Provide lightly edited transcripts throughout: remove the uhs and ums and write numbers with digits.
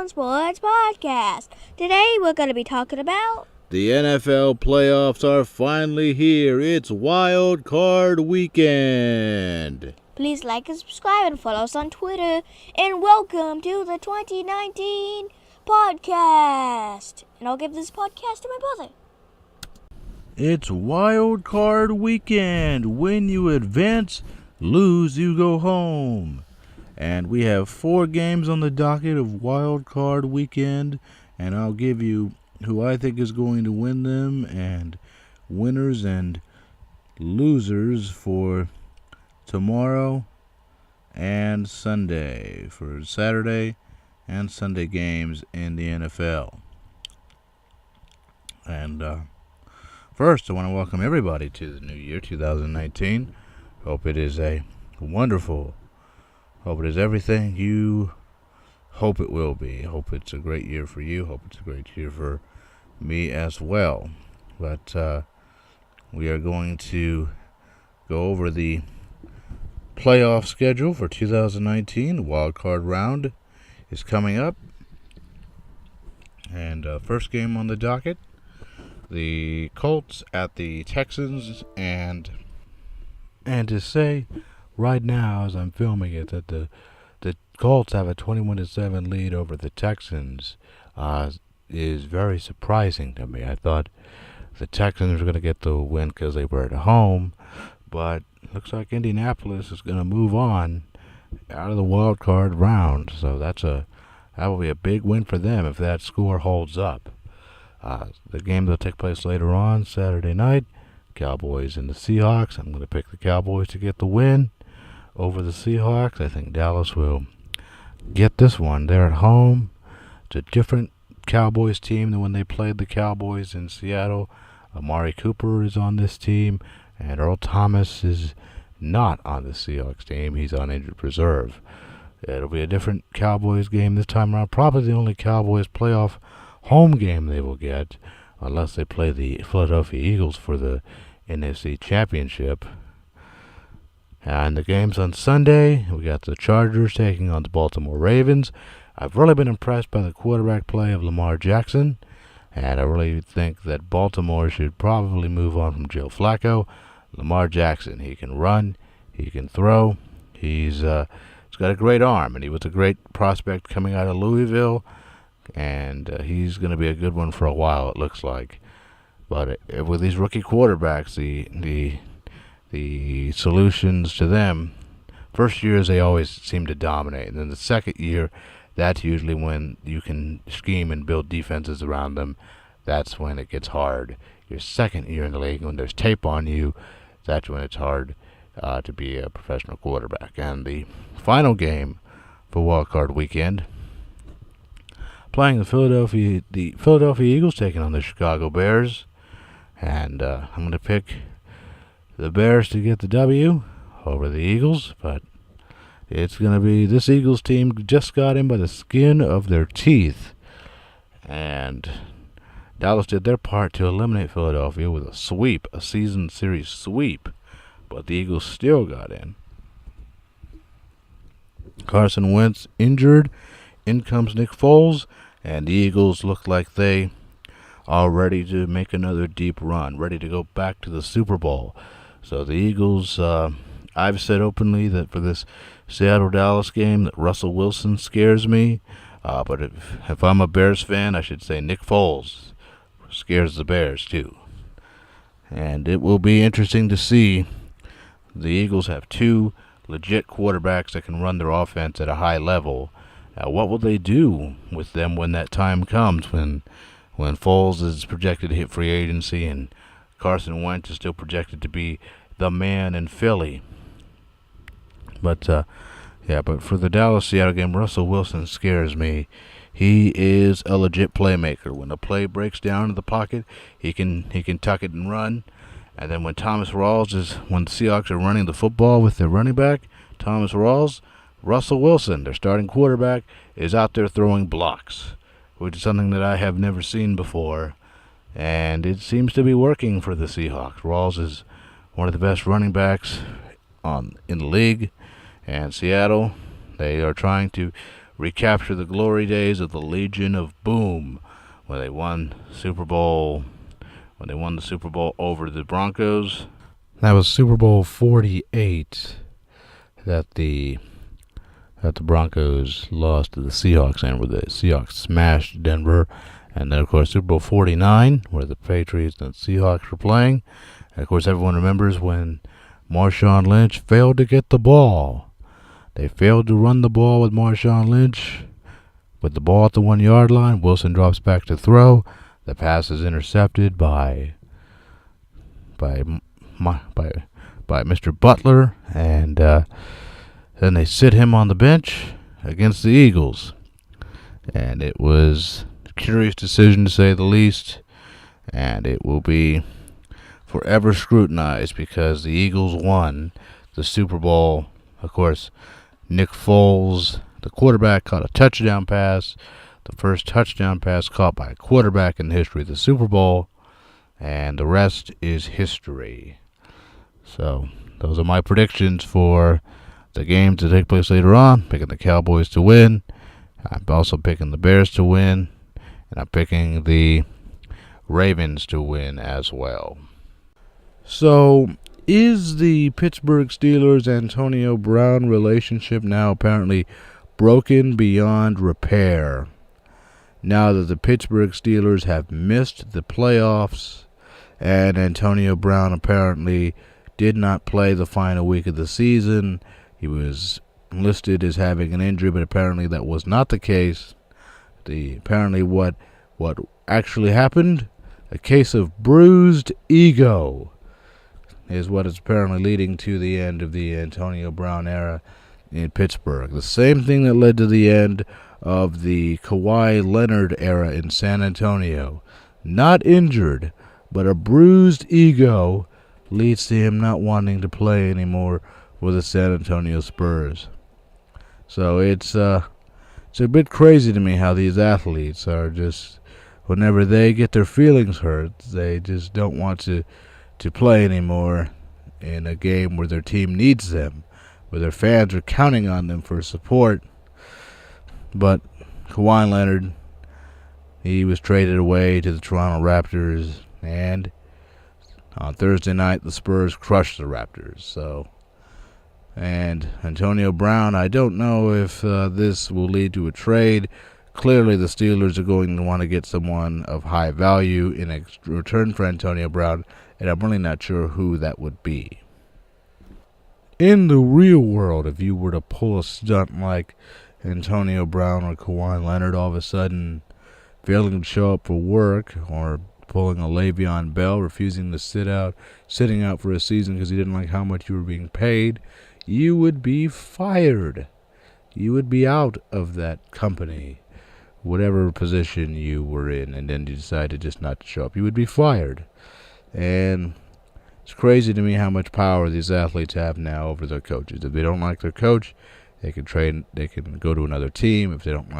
On Sports Podcast. Today we're going to be talking about the NFL playoffs are finally here. It's Wild Card Weekend. Please like and subscribe and follow us on Twitter. And welcome to the 2019 podcast. And I'll give this podcast to my brother. It's Wild Card Weekend. Win, you advance. Lose, you go home. And we have 4 games on the docket of Wild Card Weekend. And I'll give you who I think is going to win them and winners and losers for tomorrow and Sunday, for Saturday and Sunday games in the NFL. And first, I want to welcome everybody to the new year, 2019. Hope it is a wonderful, hope it is everything you hope it will be. Hope it's a great year for you. Hope it's a great year for me as well. But we are going to go over the playoff schedule for 2019. The wild card round is coming up. And first game on the docket, the Colts at the Texans. And to say right now, as I'm filming it, that the Colts have a 21-7 lead over the Texans is very surprising to me. I thought the Texans were going to get the win because they were at home, but looks like Indianapolis is going to move on out of the wild card round. So that will be a big win for them if that score holds up. The game that'll take place later on Saturday night, Cowboys and the Seahawks. I'm going to pick the Cowboys to get the win over the Seahawks. I think Dallas will get this one. They're at home. It's a different Cowboys team than when they played the Cowboys in Seattle. Amari Cooper is on this team, and Earl Thomas is not on the Seahawks team. He's on injured reserve. It'll be a different Cowboys game this time around. Probably the only Cowboys playoff home game they will get, unless they play the Philadelphia Eagles for the NFC Championship. And the games on Sunday, we got the Chargers taking on the Baltimore Ravens. I've really been impressed by the quarterback play of Lamar Jackson, and I really think that Baltimore should probably move on from Joe Flacco. Lamar Jackson, he can run, he can throw, he's got a great arm, and he was a great prospect coming out of Louisville, and he's going to be a good one for a while, it looks like. But with these rookie quarterbacks, the solutions to them, first years they always seem to dominate, and then the second year, that's usually when you can scheme and build defenses around them. That's when it gets hard. Your second year in the league, when there's tape on you, that's when it's hard to be a professional quarterback. And the final game for Wild Card Weekend, playing the Philadelphia Eagles taking on the Chicago Bears. And I'm going to pick the Bears to get the W over the Eagles, but it's going to be this Eagles team just got in by the skin of their teeth. And Dallas did their part to eliminate Philadelphia with a sweep, a season series sweep, but the Eagles still got in. Carson Wentz injured. In comes Nick Foles, and the Eagles look like they are ready to make another deep run, ready to go back to the Super Bowl. So the Eagles, I've said openly that for this Seattle-Dallas game that Russell Wilson scares me. But if I'm a Bears fan, I should say Nick Foles scares the Bears too. And it will be interesting to see. The Eagles have 2 legit quarterbacks that can run their offense at a high level. What will they do with them when that time comes, when Foles is projected to hit free agency and Carson Wentz is still projected to be the man in Philly? But for the Dallas-Seattle game, Russell Wilson scares me. He is a legit playmaker. When the play breaks down in the pocket, he can tuck it and run. And then when the Seahawks are running the football with their running back, Thomas Rawls, Russell Wilson, their starting quarterback, is out there throwing blocks, which is something that I have never seen before. And it seems to be working for the Seahawks. Rawls is one of the best running backs in the league. And Seattle, they are trying to recapture the glory days of the Legion of Boom, when they won the Super Bowl over the Broncos. That was Super Bowl 48 that the Broncos lost to the Seahawks, and where the Seahawks smashed Denver. And then, of course, Super Bowl 49, where the Patriots and Seahawks were playing. And, of course, everyone remembers when Marshawn Lynch failed to get the ball. They failed to run the ball with Marshawn Lynch. With the ball at the 1-yard line, Wilson drops back to throw. The pass is intercepted by Mr. Butler, and then they sit him on the bench against the Eagles. And it was a curious decision, to say the least, and it will be forever scrutinized because the Eagles won the Super Bowl. Of course, Nick Foles, the quarterback, caught a touchdown pass, the first touchdown pass caught by a quarterback in the history of the Super Bowl, and the rest is history. So those are my predictions for the games to take place later on. Picking the Cowboys to win. I'm also picking the Bears to win, and I'm picking the Ravens to win as well. So, is the Pittsburgh Steelers Antonio Brown relationship now apparently broken beyond repair? Now that the Pittsburgh Steelers have missed the playoffs, and Antonio Brown apparently did not play the final week of the season. He was listed as having an injury, but apparently that was not the case. Apparently what actually happened, a case of bruised ego, is what is apparently leading to the end of the Antonio Brown era in Pittsburgh. The same thing that led to the end of the Kawhi Leonard era in San Antonio. Not injured, but a bruised ego leads to him not wanting to play anymore for the San Antonio Spurs. So it's a bit crazy to me how these athletes are just, whenever they get their feelings hurt, they just don't want to play anymore in a game where their team needs them, where their fans are counting on them for support. But Kawhi Leonard, he was traded away to the Toronto Raptors, and on Thursday night the Spurs crushed the Raptors. And Antonio Brown, I don't know if this will lead to a trade. Clearly the Steelers are going to want to get someone of high value in return for Antonio Brown, and I'm really not sure who that would be. In the real world, if you were to pull a stunt like Antonio Brown or Kawhi Leonard all of a sudden failing to show up for work, or pulling a Le'Veon Bell, refusing to sitting out for a season because he didn't like how much you were being paid, you would be fired. You would be out of that company, whatever position you were in, and then you decided just not to show up. You would be fired. And it's crazy to me how much power these athletes have now over their coaches. If they don't like their coach, they can go to another team. If they don't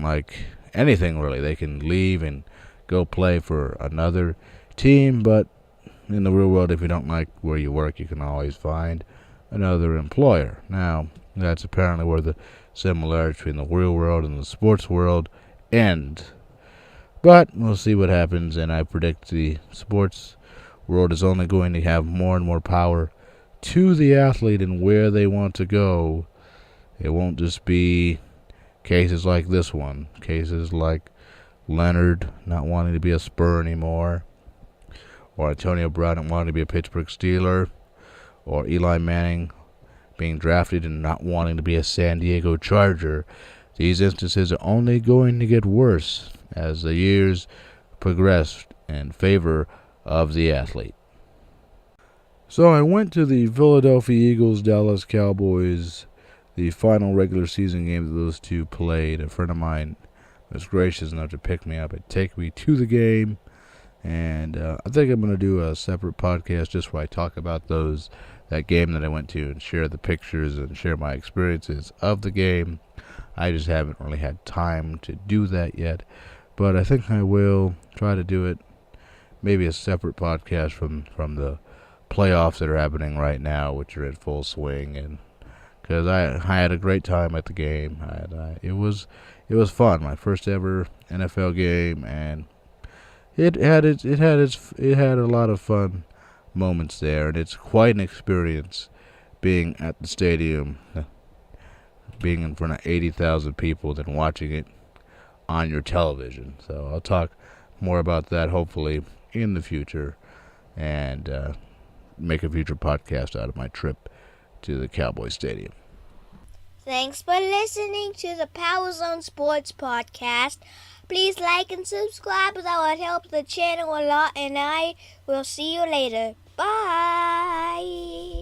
like anything really, they can leave and go play for another team. But in the real world, if you don't like where you work, you can always find another employer. Now, that's apparently where the similarity between the real world and the sports world end. But we'll see what happens, and I predict the sports world is only going to have more and more power to the athlete and where they want to go. It won't just be cases like this one, cases like Leonard not wanting to be a Spur anymore, or Antonio Brown not wanting to be a Pittsburgh Steeler, or Eli Manning being drafted and not wanting to be a San Diego Charger. These instances are only going to get worse as the years progress in favor of the athlete. So I went to the Philadelphia Eagles, Dallas Cowboys, the final regular season game that those two played. A friend of mine was gracious enough to pick me up and take me to the game. And I think I'm going to do a separate podcast just where I talk about that game that I went to and share the pictures and share my experiences of the game. I just haven't really had time to do that yet. But I think I will try to do it. Maybe a separate podcast from the playoffs that are happening right now, which are in full swing, and because I had a great time at the game. It was fun. My first ever NFL game, and it had a lot of fun moments there, and it's quite an experience being at the stadium, being in front of 80,000 people, than watching it on your television. So I'll talk more about that hopefully in the future, and make a future podcast out of my trip to the Cowboy Stadium. Thanks for listening to the Power Zone Sports Podcast. Please like and subscribe. That would help the channel a lot, and I will see you later. Bye.